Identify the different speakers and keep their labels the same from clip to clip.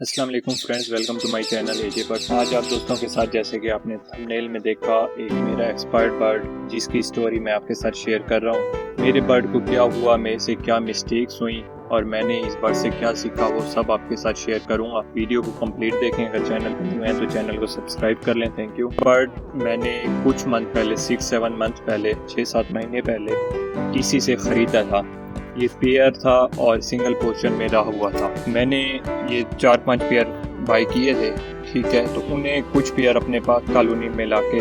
Speaker 1: अस्सलाम वालेकुम friends, welcome to my channel AJ bird. आज आप दोस्तों के साथ, जैसे कि आपने थंबनेल में देखा, एक मेरा एक्सपर्ट बर्ड जिसकी स्टोरी मैं आपके साथ शेयर कर रहा हूँ। मेरे बर्ड को क्या हुआ, मेरे से क्या मिस्टेक्स हुई और मैंने इस बर्ड से क्या सीखा, वो सब आपके साथ शेयर करूँगा। वीडियो को कंप्लीट देखें। अगर चैनल पर न्यू है तो चैनल को सब्सक्राइब कर लें। Thank you. बर्ड मैंने कुछ मंथ पहले, 6-7 मंथ पहले, 6-7 महीने पहले किसी से ख़रीदा था। ये पेयर था और सिंगल पोर्शन में रहा हुआ था। मैंने ये 4-5 पेयर बाई किए थे, ठीक है। तो उन्हें कुछ पेयर अपने पास कॉलोनी में लाके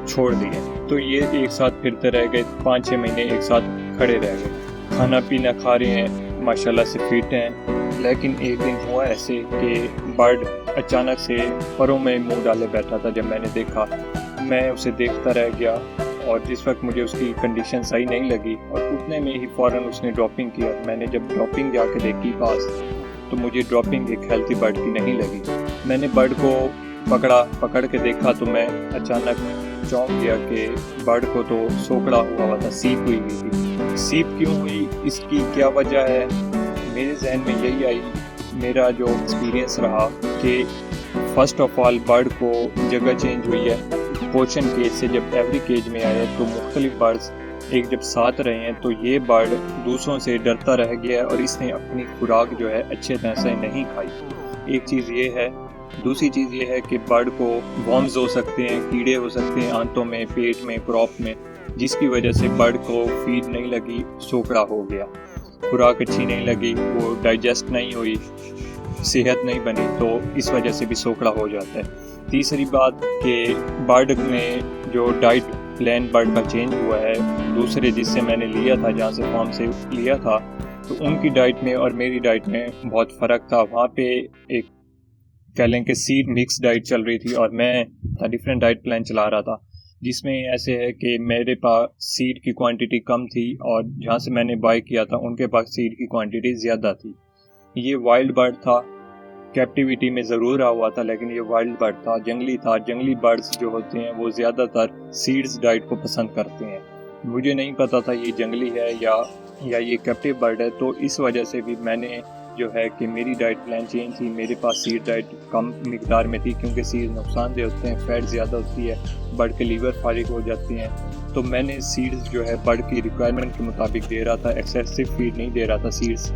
Speaker 1: छोड़ दिए। तो ये एक साथ फिरते रह गए, 5-6 महीने एक साथ खड़े रह गए। खाना पीना खा रहे हैं, माशाल्लाह से फिट हैं। लेकिन एक दिन हुआ ऐसे कि बर्ड अचानक से परों में मुंह डाले बैठा था। जब मैंने देखा, मैं उसे देखता रह गया और जिस वक्त मुझे उसकी कंडीशन सही नहीं लगी और उतने में ही फ़ौरन उसने ड्रॉपिंग किया। मैंने जब ड्रॉपिंग जाके देखी पास, तो मुझे ड्रॉपिंग एक हेल्थी बर्ड की नहीं लगी। मैंने बर्ड को पकड़ के देखा तो मैं अचानक चौंक गया कि बर्ड को तो सोकड़ा हुआ था, सीप हुई थी। सीप क्यों हुई, इसकी क्या वजह है, मेरे जहन में यही आई। मेरा जो एक्सपीरियंस रहा कि फ़र्स्ट ऑफ ऑल बर्ड को जगह चेंज हुई है। पोर्शन केज से जब एवरी केज में आए तो मुख्तलिफ बर्ड्स एक जब साथ रहे हैं, तो ये बर्ड दूसरों से डरता रह गया और इसने अपनी खुराक जो है अच्छे तरह से नहीं खाई। एक चीज़ ये है। दूसरी चीज़ ये है कि बर्ड को वॉर्म्स हो सकते हैं, कीड़े हो सकते हैं आंतों में, पेट में, क्रॉप में, जिसकी वजह से बर्ड को फीड नहीं लगी, सोकड़ा हो गया। खुराक अच्छी नहीं लगी, वो डाइजेस्ट नहीं हुई, सेहत नहीं बनी, तो इस वजह से भी सोकड़ा हो जाता है। तीसरी बात कि बर्ड में जो डाइट प्लान बर्ड का चेंज हुआ है, दूसरे जिससे मैंने लिया था, जहाँ से फार्म से लिया था, तो उनकी डाइट में और मेरी डाइट में बहुत फ़र्क था। वहाँ पे एक कह लें कि सीड मिक्स डाइट चल रही थी और मैं डिफरेंट डाइट प्लान चला रहा था, जिसमें ऐसे है कि मेरे पास सीड की क्वांटिटी कम थी और जहाँ से मैंने बाय किया था उनके पास सीड की क्वांटिटी ज़्यादा थी। ये वाइल्ड बर्ड था, कैप्टिविटी में ज़रूर रहा हुआ था, लेकिन ये वाइल्ड बर्ड था, जंगली था। जंगली बर्ड्स जो होते हैं वो ज़्यादातर सीड्स डाइट को पसंद करते हैं। मुझे नहीं पता था ये जंगली है या ये कैप्टिव बर्ड है, तो इस वजह से भी मैंने जो है कि मेरी डाइट प्लान चेंज थी। मेरे पास सीड डाइट कम मिकदार में थी, क्योंकि सीड नुकसानदेह होते हैं, फैट ज़्यादा होती है, बर्ड के लीवर फारिग हो जाती हैं। तो मैंने सीड्स जो है बर्ड की रिक्वायरमेंट के मुताबिक दे रहा था, एक्सेसिव फीड नहीं दे रहा था सीड्स।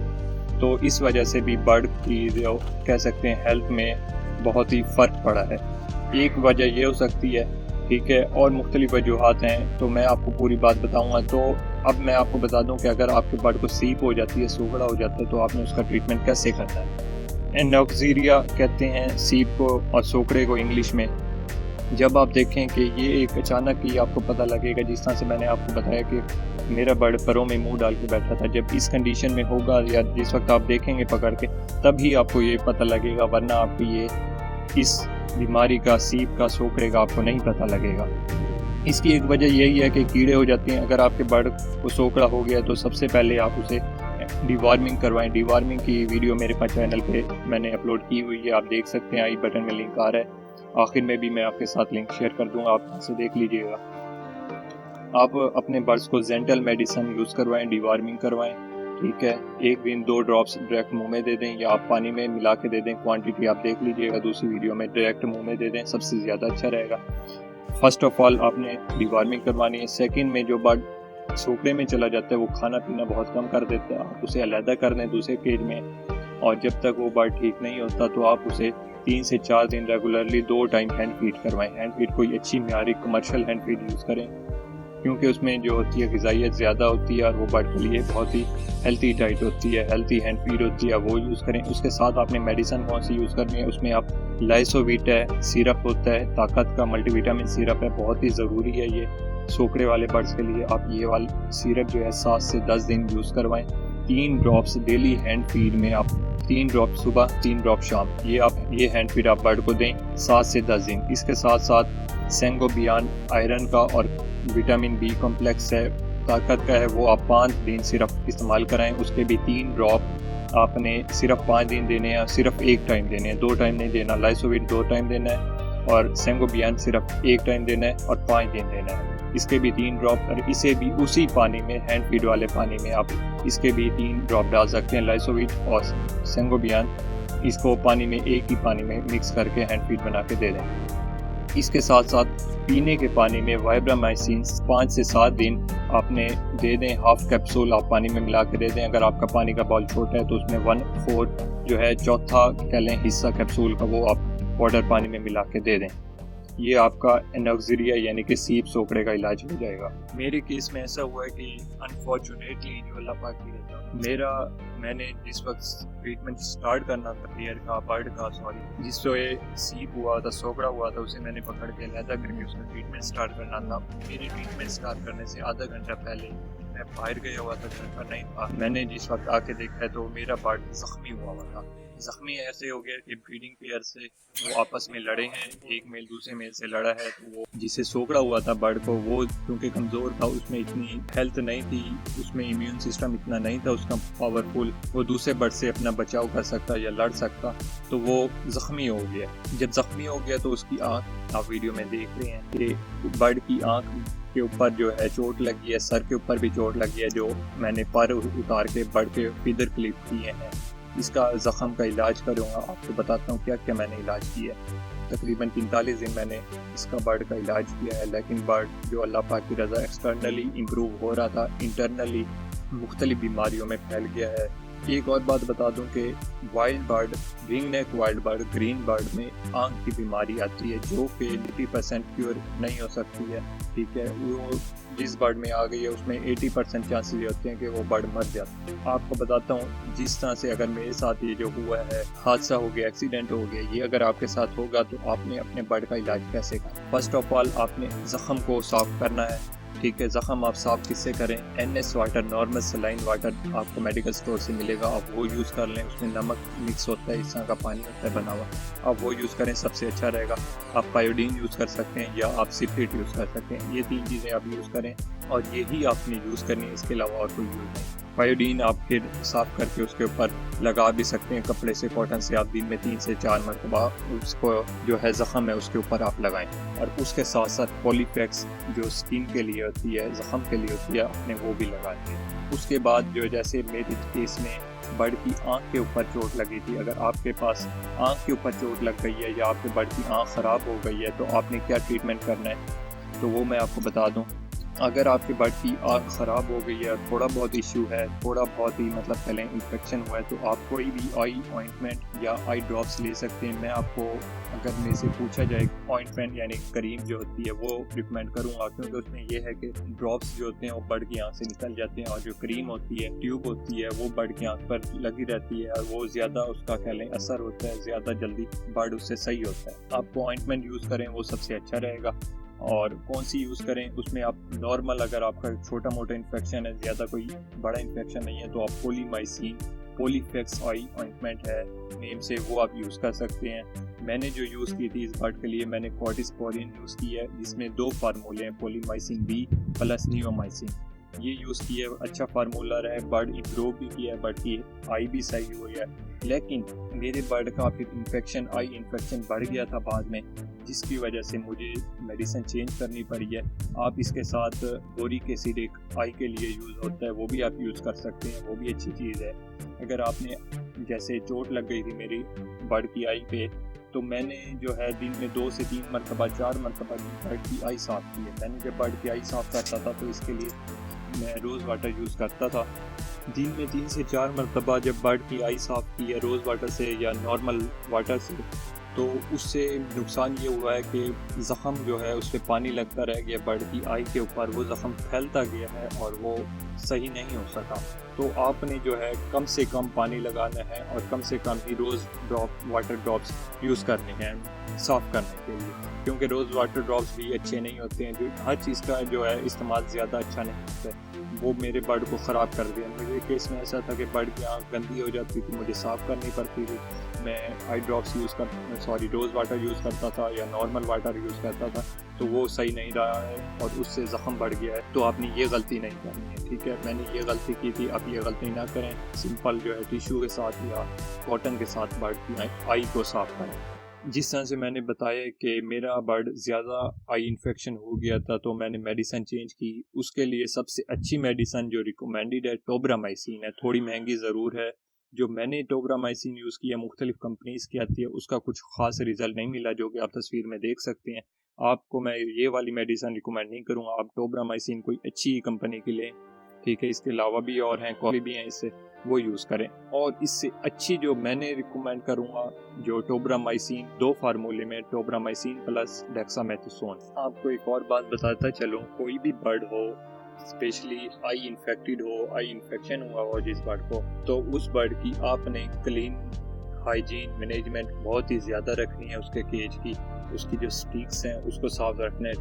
Speaker 1: तो इस वजह से भी बर्ड की जो कह सकते हैं हेल्थ में बहुत ही फ़र्क पड़ा है। एक वजह ये हो सकती है, ठीक है, और मुख्तलिफ वजूहात हैं, तो मैं आपको पूरी बात बताऊंगा। तो अब मैं आपको बता दूं कि अगर आपके बर्ड को सीप हो जाती है, सोकड़ा हो जाता है, तो आपने उसका ट्रीटमेंट कैसे करना है। एनोक्सीरिया कहते हैं सीप को और सोकड़े को इंग्लिश में। जब आप देखें कि ये एक अचानक ही आपको पता लगेगा, जिस तरह से मैंने आपको बताया कि मेरा बर्ड परों में मुंह डाल के बैठा था, जब इस कंडीशन में होगा या जिस वक्त आप देखेंगे पकड़ के, तभी आपको ये पता लगेगा, वरना आपको ये इस बीमारी का, सीप का, सोकड़े का आपको नहीं पता लगेगा। इसकी एक वजह यही है कि कीड़े हो जाते हैं। अगर आपके बर्ड को सोकड़ा हो गया तो सबसे पहले आप उसे डिवार्मिंग करवाएं। डिवार्मिंग की वीडियो मेरे पास चैनल पे मैंने अपलोड की हुई है, आप देख सकते हैं, आई बटन में लिंक आ रहा है। आखिर में भी मैं आपके साथ लिंक शेयर कर दूंगा, आप इसे देख लीजिएगा। आप अपने बर्ड्स को जेंटल मेडिसिन यूज़ करवाएं, डिवार्मिंग करवाएं, ठीक है। एक दिन 2 ड्रॉप्स डायरेक्ट मुंह में दे दें या आप पानी में मिला के दे दें। क्वांटिटी आप देख लीजिएगा दूसरी वीडियो में। डायरेक्ट मुंह में दे दें, सबसे ज़्यादा अच्छा रहेगा। फर्स्ट ऑफ ऑल आपने डिवार्मिंग करवानी है। सेकंड में जो बर्ड सोकड़े में चला जाता है, वो खाना पीना बहुत कम कर देता है, आप उसे अलहदा कर दें दूसरे केज में, और जब तक वो बर्ड ठीक नहीं होता तो आप उसे 3 से 4 दिन रेगुलरली 2 टाइम हैंड फीड करवाएं। हैंड फीड कोई अच्छी मियारी कमर्शियल हैंड फीड यूज़ करें, क्योंकि उसमें जो होती है ग़िज़ाइयत ज़्यादा होती है और वो बर्ड के लिए बहुत ही हेल्थी डाइट होती है, हेल्थी हैंड फीड होती है, वो यूज़ करें। उसके साथ आपने मेडिसिन कौन सी यूज़ करनी है, उसमें आप लाइसोविट है, सिरप होता है, ताकत का मल्टीविटामिन सिरप है, बहुत ही ज़रूरी है ये सोकड़े वाले बर्ड्स के लिए। आप ये वाला सिरप जो है 7 से 10 दिन यूज़ करवाएं। 3 ड्रॉप्स डेली हैंड फीड में, आप 3 ड्रॉप सुबह, 3 ड्रॉप शाम, ये हैंड फीड आप बर्ड को दें 7 से 10 दिन। इसके साथ साथ सेंगोबियान आयरन का और विटामिन बी कॉम्प्लेक्स है, ताकत का है, वो आप 5 दिन सिर्फ इस्तेमाल कराएं। उसके भी 3 ड्रॉप आपने सिर्फ 5 दिन देने हैं, सिर्फ 1 टाइम देने हैं, 2 टाइम नहीं देना। लाइसोविट 2 टाइम देना है और सेंगोबियान सिर्फ 1 टाइम देना है और 5 दिन देना है। इसके भी 3 ड्रॉप, और इसे भी उसी पानी में, हैंड फीड वाले पानी में आप इसके भी 3 ड्रॉप डाल सकते हैं, लाइसोविट और सेंगोबियान। इसको पानी में एक ही पानी में मिक्स करके हैंड फीड बना के दे दें। इसके साथ साथ पीने के पानी में वाइब्रामाइसिन 5 से 7 दिन आपने दे दें। हाफ कैप्सूल आप पानी में मिला के दे दें। अगर आपका पानी का बॉल छोटा है तो उसमें 1/4 जो है चौथा कह लें हिस्सा कैप्सूल का वो आप पाउडर पानी में मिला के दे दें। ये आपका एनोक्सिरिया यानी कि सीप सोकड़े का इलाज हो जाएगा। मेरे केस में ऐसा हुआ है कि अनफॉर्चुनेटली जो अल्लाह पाक की रज़ा मैंने जिस वक्त ट्रीटमेंट स्टार्ट करना था बर्ड का जिस सीप हुआ था सोकड़ा हुआ था उसे मैंने पकड़ के अलहदा करके उसका ट्रीटमेंट स्टार्ट करना था। मेरे ट्रीटमेंट स्टार्ट करने से आधा घंटा पहले मैं बाहर गया हुआ था, घर पर नहीं था। मैंने जिस वक्त आके देखा तो मेरा बर्ड जख्मी हुआ था। जख्मी ऐसे हो गया कि ब्रीडिंग पेयर से वो आपस में लड़े हैं, एक मेल दूसरे मेल से लड़ा है। तो वो जिसे सोकड़ा हुआ था बर्ड को, वो क्योंकि कमज़ोर था, उसमें इतनी हेल्थ नहीं थी, उसमें इम्यून सिस्टम इतना नहीं था उसका पावरफुल, वो दूसरे बर्ड से अपना बचाव कर सकता या लड़ सकता। तो वो ज़ख्मी हो गया। जब ज़ख्मी हो गया तो उसकी आँख आप वीडियो में देख रहे हैं कि बर्ड की आँख के ऊपर जो है चोट लगी है, सर के ऊपर भी चोट लगी है, जो मैंने पर उतार के बर्ड के फीदर क्लिप किए हैं। इसका ज़ख़म का इलाज करूँगा, आपको बताता हूँ क्या क्या मैंने इलाज किया है। तकरीबन 45 दिन मैंने इसका बर्ड का इलाज किया है, लेकिन बर्ड जो अल्लाह पाक की रज़ा एक्सटर्नली इम्प्रूव हो रहा था, इंटरनली मुख्तलिफ बीमारियों में फैल गया है। एक और बात बता दूं कि wild bird, ring neck wild bird, green bird में आँख की बीमारी आती है जो कि 80% क्योर नहीं हो सकती है। ठीक है, वो जिस बर्ड में आ गई है उसमें 80% चांसेस होते हैं कि वो बर्ड मर जाता है। आपको बताता हूँ जिस तरह से अगर मेरे साथ ये जो हुआ है, हादसा हो गया, एक्सीडेंट हो गया, ये अगर आपके साथ होगा तो आपने अपने बर्ड का इलाज कैसे करना। फर्स्ट ऑफ ऑल आपने ज़ख़म को साफ करना है। ठीक है, ज़ख़म आप साफ किससे करें? NS water, normal saline water आपको मेडिकल स्टोर से मिलेगा, आप वो यूज़ कर लें। उसमें नमक मिक्स होता है, इस तरह का पानी होता है बना हुआ, आप वो यूज़ करें, सबसे अच्छा रहेगा। आप पायोडीन यूज़ कर सकते हैं या आप सिप्रेट यूज़ कर सकते हैं। ये 3 चीज़ें आप यूज़ करें और यही आपने यूज़ करनी है, इसके अलावा और कोई यूज़ नहीं। पायोडीन आप फिर साफ़ करके उसके ऊपर लगा भी सकते हैं कपड़े से, कॉटन से। आप दिन में 3 से 4 मरतबा उसको जो है ज़ख़म है उसके ऊपर आप लगाएं। और उसके साथ साथ पॉलीफैक्स जो स्किन के लिए होती है, ज़ख़म के लिए होती है, आपने वो भी लगानी है। उसके बाद जो जैसे मेरे केस में बर्ड की आँख के ऊपर चोट लगी थी, अगर आपके पास आँख के ऊपर चोट लग गई है या आपके बर्ड की आँख ख़राब हो गई है तो आपने क्या ट्रीटमेंट करना है, तो वो मैं आपको बता दूँ। अगर आपके बर्ड की आँख ख़राब हो गई है, थोड़ा बहुत इशू है, थोड़ा बहुत ही मतलब पहले इन्फेक्शन हुआ है, तो आप कोई भी आई ऑइंटमेंट या आई ड्रॉप्स ले सकते हैं। मैं आपको अगर मेरे से पूछा जाए ऑइंटमेंट यानी क्रीम जो होती है वो रिकमेंड करूँगा, क्योंकि उसमें ये है कि ड्रॉप्स जो होते हैं वो बर्ड की आँख से निकल जाते हैं और जो क्रीम होती है, ट्यूब होती है, वो बर्ड की आँख पर लगी रहती है और वो ज़्यादा उसका कह लें असर होता है, ज़्यादा जल्दी बर्ड उससे सही होता है। आपको ऑइंटमेंट यूज़ करें वो सबसे अच्छा रहेगा। और कौन सी यूज़ करें, उसमें आप नॉर्मल, अगर आपका छोटा मोटा इन्फेक्शन है, ज़्यादा कोई बड़ा इन्फेक्शन नहीं है, तो आप पोलीमाइसिन, पॉलीफैक्स आई ऑइंटमेंट है नेम से, वो आप यूज़ कर सकते हैं। मैंने जो यूज़ की थी इस बर्ड के लिए, मैंने कॉर्टिस्पोलिन यूज़ की है, जिसमें 2 फार्मूले हैं, पोलीमाइसिन बी प्लस नियोमाइसिन। ये यूज़ किया है, अच्छा फार्मूला है, बर्ड इम्प्रूव भी किया है, बर्ड की आई भी सही हुई है। लेकिन मेरे बर्ड का फिर इन्फेक्शन, आई इन्फेक्शन बढ़ गया था बाद में, जिसकी वजह से मुझे मेडिसिन चेंज करनी पड़ी है। आप इसके साथ बोरिक एसिड एक आई के लिए यूज़ होता है, वो भी आप यूज़ कर सकते हैं, वो भी अच्छी चीज़ है। अगर आपने जैसे चोट लग गई थी मेरी बर्ड की आई पे, तो मैंने जो है दिन में 2 से 3 मरतबा, 4 मरतबा बर्ड की आई साफ़ की है। मैंने जब बर्ड की आई साफ़ करता था तो इसके लिए मैं रोज़ वाटर यूज़ करता था। दिन में 3 से 4 मरतबा जब बर्ड की आई साफ़ की है रोज़ वाटर से या नॉर्मल वाटर से, तो उससे नुकसान ये हुआ है कि ज़ख़म जो है उस पर पानी लगता रह गया बर्ड की आई के ऊपर, वो ज़ख़म फैलता गया है और वो सही नहीं हो सका। तो आपने जो है कम से कम पानी लगाना है और कम से कम ही रोज़ वाटर ड्रॉप्स यूज़ करने हैं साफ़ करने के लिए, क्योंकि रोज़ वाटर ड्रॉप्स भी अच्छे नहीं होते हैं। जो हर चीज़ का जो है इस्तेमाल ज़्यादा अच्छा नहीं होता है, वो मेरे बर्ड को ख़राब कर दिया। मेरे केस में ऐसा था कि बर्ड की आँख गंदी हो जाती थी, मुझे साफ़ करनी पड़ती थी। मैं आई ड्रॉप्स रोज़ वाटर यूज़ करता था या नॉर्मल वाटर यूज़ करता था, तो वो सही नहीं रहा है और उससे ज़ख़म बढ़ गया है। तो आपने ये गलती नहीं करनी है, ठीक है? मैंने ये गलती की थी, आप ये गलती ना करें। सिंपल जो है टिश्यू के साथ या कॉटन के साथ बर्ड की आई को साफ़ करें। जिस तरह से मैंने बताया कि मेरा बर्ड ज़्यादा आई इन्फेक्शन हो गया था, तो मैंने मेडिसिन चेंज की। उसके लिए सबसे अच्छी मेडिसिन जो रिकमेंडेड है टोब्रामाइसिन है। थोड़ी महंगी ज़रूर है, जो मैंने टोब्रामाइसिन यूज़ किया मुख्तलिफ कंपनीज़ की आती है, उसका कुछ ख़ास रिज़ल्ट नहीं मिला, जो कि आप तस्वीर में देख सकते हैं। आपको मैं ये वाली मेडिसिन रिकमेंड नहीं करूँगा, आप टोब्रामाइसिन कोई अच्छी कंपनी की लें, ठीक है। इसके अलावा भी और हैं, कॉफ़ी भी हैं, इससे वो यूज़ करें। और इससे अच्छी जो मैंने रिकमेंड करूँगा, जो टोब्रामाइसिन 2 फार्मूले में, टोब्रामाइसिन प्लस डेक्सामेथासोन। आपको एक और बात बताता चलूँ, कोई भी बर्ड हो, स्पेशली आई इन्फेक्टेड हो, आई इन्फेक्शन हुआ हो जिस बर्ड को, तो उस बर्ड की आपने क्लीन हाइजीन मैनेजमेंट बहुत ही ज़्यादा रखनी है। उसके केज की, उसकी जो स्टिक्स हैं उसको साफ रखना है,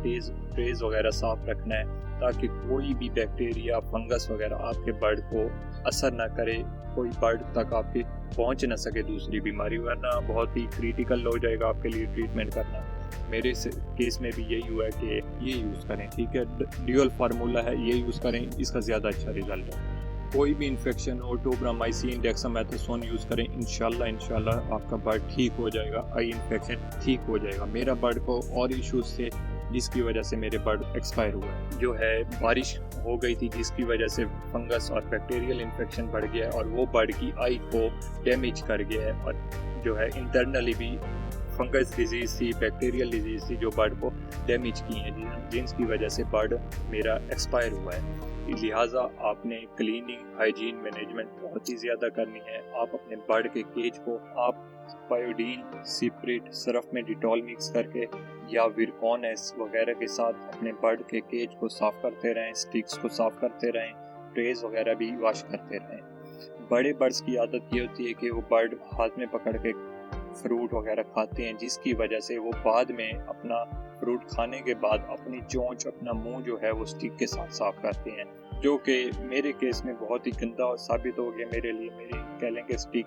Speaker 1: ट्रेज वगैरह साफ रखना है, ताकि कोई भी बैक्टीरिया, फंगस वगैरह आपके बर्ड को असर ना करे, कोई बर्ड तक आपके पहुंच ना सके दूसरी बीमारी, वरना बहुत ही क्रिटिकल हो जाएगा आपके लिए ट्रीटमेंट करना। मेरे केस में भी यही हुआ है कि ये यूज़ करें, ठीक है। ड्यूअल फार्मूला है, ये यूज़ करें, इसका ज़्यादा अच्छा रिजल्ट है। कोई भी इन्फेक्शन हो, टोब्रामाइसिन, डेक्सामेथासोन यूज़ करें, इंशाल्लाह आपका बर्ड ठीक हो जाएगा, आई इन्फेक्शन ठीक हो जाएगा। मेरा बर्ड को और इश्यूज थे जिसकी वजह से मेरे बर्ड एक्सपायर हुआ है, जो है बारिश हो गई थी जिसकी वजह से फंगस और बैक्टीरियल इन्फेक्शन बढ़ गया है और वो बर्ड की आई को डैमेज कर गया है, और जो है इंटरनली भी फंगस डिजीज़ थी, बैक्टीरियल डिजीज़ थी, जो बर्ड को डैमेज की हैं, जिसकी वजह से बर्ड मेरा एक्सपायर हुआ है। लिहाजा आपने क्लीनिंग, हाइजीन मैनेजमेंट बहुत ही ज़्यादा करनी है। आप अपने बर्ड के केज को आप बायोडीन, सिप्रिट, सरफ में डिटॉल मिक्स करके या विरकॉन एस वगैरह के साथ अपने बर्ड के केज को साफ़ करते रहें, स्टिक्स को साफ़ करते रहें, ट्रेज वगैरह भी वॉश करते रहें। बड़े बर्ड्स की आदत ये होती है कि वो बर्ड हाथ में पकड़ के फ्रूट वगैरह खाते हैं, जिसकी वजह से वो बाद में अपना फ्रूट खाने के बाद अपनी चोंच, अपना मुंह जो है वो स्टिक के साथ साफ करते हैं, जो कि मेरे केस में बहुत ही गंदा साबित हो गया मेरे लिए। मेरी कह लें कि स्टिक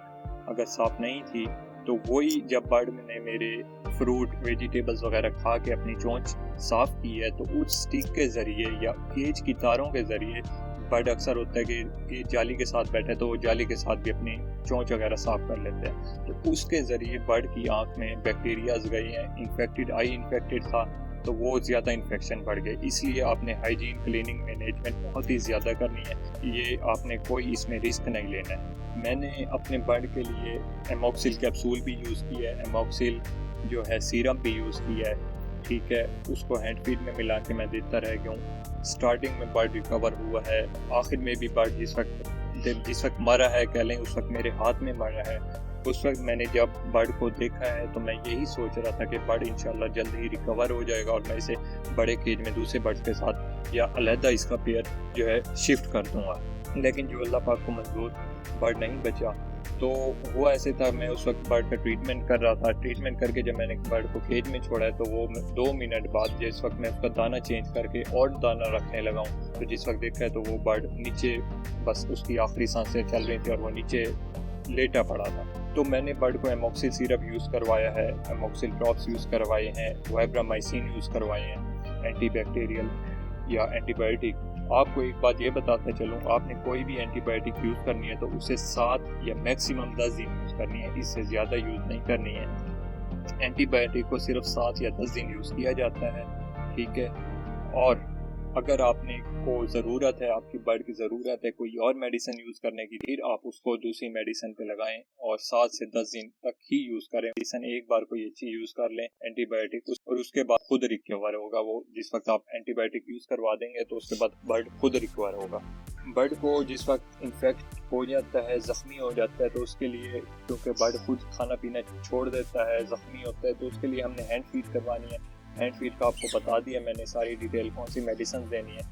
Speaker 1: अगर साफ नहीं थी, तो वही जब बर्ड ने मेरे फ्रूट, वेजिटेबल्स वगैरह खा के अपनी चोंच साफ की है, तो उस स्टिक के ज़रिए या केज की तारों के ज़रिए बर्ड अक्सर होता है कि जाली के साथ बैठे तो वो जाली के साथ भी अपनी चोंच वगैरह साफ कर लेते हैं, तो उसके ज़रिए बर्ड की आँख में बैक्टीरियाज गए हैं, इन्फेक्टेड, आई इन्फेक्टेड था, तो वो ज़्यादा इन्फेक्शन बढ़ गए। इसलिए आपने हाइजीन, क्लीनिंग, मैनेजमेंट बहुत ही ज़्यादा करनी है। ये आपने कोई इसमें रिस्क नहीं लेना है। मैंने अपने बर्ड के लिए एमॉक्सिल कैप्सूल भी यूज़ किया है, एमॉक्सिल जो है सीरम भी यूज़ किया है, ठीक है। उसको हैंड फीड में मिला के मैं देता रह गया हूँ। स्टार्टिंग में बर्ड रिकवर हुआ है, आखिर में भी बर्ड जिस वक्त मरा है, कह लें उस वक्त मेरे हाथ में मरा है, उस वक्त मैंने जब बर्ड को देखा है तो मैं यही सोच रहा था कि बर्ड इंशाल्लाह जल्द ही रिकवर हो जाएगा और मैं इसे बड़े केज में दूसरे बर्ड के साथ या अलहदा इसका पेयर जो है शिफ्ट कर दूंगा। लेकिन जो अल्लाह पाक को मंजूर बर्ड नहीं बचा, तो वो ऐसे था, मैं उस वक्त बर्ड का ट्रीटमेंट कर रहा था। ट्रीटमेंट करके जब मैंने बर्ड को केज में छोड़ा है, तो वो 2 मिनट बाद जिस वक्त मैं उसका दाना चेंज करके और दाना रखने लगा हूँ, तो जिस वक्त देखा है तो वो बर्ड नीचे, बस उसकी आखिरी सांसें चल रही थी और वो नीचे लेटा पड़ा था। तो मैंने बर्ड को एमॉक्सिल सिरप यूज़ करवाया है, एमॉक्सिल ड्रॉप्स यूज़ करवाए हैं, वाइब्रामाइसिन यूज़ करवाए हैं, एंटीबैक्टीरियल या एंटीबायोटिक। आपको एक बात ये बताते चलूँ, आपने कोई भी एंटीबायोटिक यूज़ करनी है तो उसे 7 या मैक्सिमम 10 दिन यूज़ करनी है, इससे ज़्यादा यूज़ नहीं करनी है। एंटीबायोटिक को सिर्फ 7 या 10 दिन यूज़ किया जाता है, ठीक है। और अगर आपने को ज़रूरत है, आपकी बर्ड की ज़रूरत है कोई और मेडिसिन यूज़ करने की, फिर आप उसको दूसरी मेडिसिन पे लगाएं और 7 से 10 दिन तक ही यूज़ करें। मेडिसिन एक बार कोई अच्छी यूज़ कर लें एंटीबायोटिक, और उसके बाद खुद रिकवर होगा। वो जिस वक्त आप एंटीबायोटिक यूज़ करवा देंगे तो उसके बाद बर्ड खुद रिकवर होगा। बर्ड को जिस वक्त इन्फेक्ट हो जाता है, ज़ख्मी हो जाता है, तो उसके लिए, क्योंकि बर्ड खुद खाना पीना छोड़ देता है, ज़ख्मी होता है, तो उसके लिए हमने हैंड फीड करवानी है। हैंड फीड का आपको बता दिया मैंने सारी डिटेल, कौन सी मेडिसिन देनी है।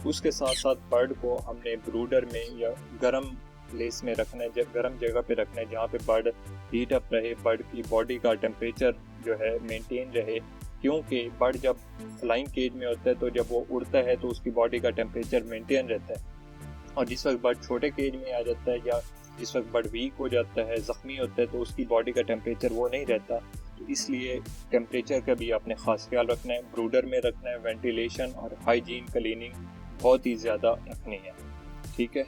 Speaker 1: उसके साथ साथ बर्ड को हमने ब्रूडर में या गर्म प्लेस में रखना है, गर्म जगह पे रखना है, जहाँ पे बर्ड हीट अप रहे, बर्ड की बॉडी का टेम्परेचर जो है मेंटेन रहे। क्योंकि बर्ड जब फ्लाइंग केज में होता है तो जब वो उड़ता है तो उसकी बॉडी का टेम्परेचर मेंटेन रहता है, और जिस वक्त बर्ड छोटे केज में आ जाता है या जिस वक्त बर्ड वीक हो जाता है, ज़ख्मी होता है, तो उसकी बॉडी का टेम्परेचर वो नहीं रहता। तो इसलिए टेम्परेचर का भी आपने ख़ास ख्याल रखना है, ब्रूडर में रखना है, वेंटिलेशन और हाइजीन, क्लीनिंग बहुत ही ज़्यादा रखनी है, ठीक है।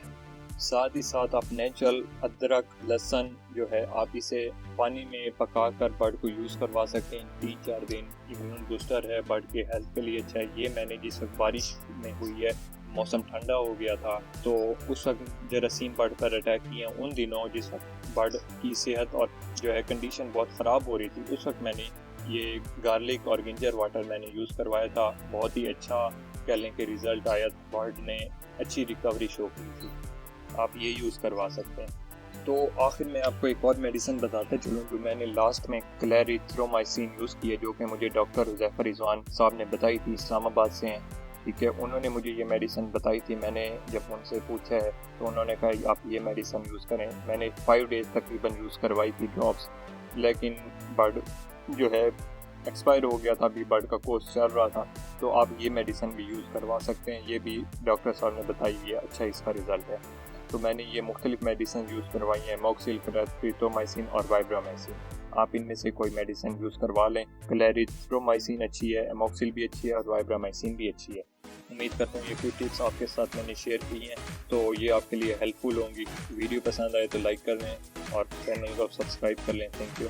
Speaker 1: साथ ही साथ आप नेचुरल अदरक, लहसुन जो है आप इसे पानी में पका कर बर्ड को यूज़ करवा सकते हैं 3-4 दिन। इम्यून बूस्टर है, बर्ड की हेल्थ के लिए अच्छा है। ये मैंने जिस वक्त बारिश में हुई है मौसम ठंडा हो गया था, तो उस वक्त जरासीम बर्ड पर अटैक किए। उन दिनों जिस वक्त बर्ड की सेहत और जो है कंडीशन बहुत ख़राब हो रही थी, उस वक्त मैंने ये गार्लिक और जिंजर वाटर मैंने यूज़ करवाया था। बहुत ही अच्छा कह लें कि रिज़ल्ट आया, बर्ड ने अच्छी रिकवरी शो की थी। आप ये यूज़ करवा सकते हैं। तो आखिर में आपको एक और मेडिसिन बताते चलूँ जो मैंने लास्ट में क्लैरिथ्रोमाइसिन यूज़ की है, जो कि मुझे डॉक्टर हुज़ैफा रिजवान साहब ने बताई थी, इस्लामाबाद से हैं। ठीक है, उन्होंने मुझे ये मेडिसिन बताई थी। मैंने जब उनसे पूछा है तो उन्होंने कहा आप ये मेडिसिन यूज़ करें। मैंने 5 डेज़ तकरीबन यूज़ करवाई थी ड्रॉप्स, लेकिन बर्ड जो है एक्सपायर हो गया था, अभी बर्ड का कोर्स चल रहा था। तो आप ये मेडिसिन भी यूज़ करवा सकते हैं, ये भी डॉक्टर साहब ने बताई है, अच्छा इसका रिज़ल्ट है। तो मैंने ये मुख्तलिफ मेडिसिन यूज़ करवाई हैं, एमोक्सिल, क्लैरिथ्रोमाइसिन और वाइब्रामाइसिन। आप इनमें से कोई मेडिसिन यूज़ करवा लें। क्लैरिथ्रोमाइसिन अच्छी है, एमोक्सिल भी अच्छी है और वाइब्रामाइसिन भी अच्छी है। उम्मीद करता हूँ ये कुछ टिप्स आपके साथ मैंने शेयर की हैं, तो ये आपके लिए हेल्पफुल होंगी। वीडियो पसंद आए तो लाइक कर लें और चैनल को सब्सक्राइब कर लें। Thank you.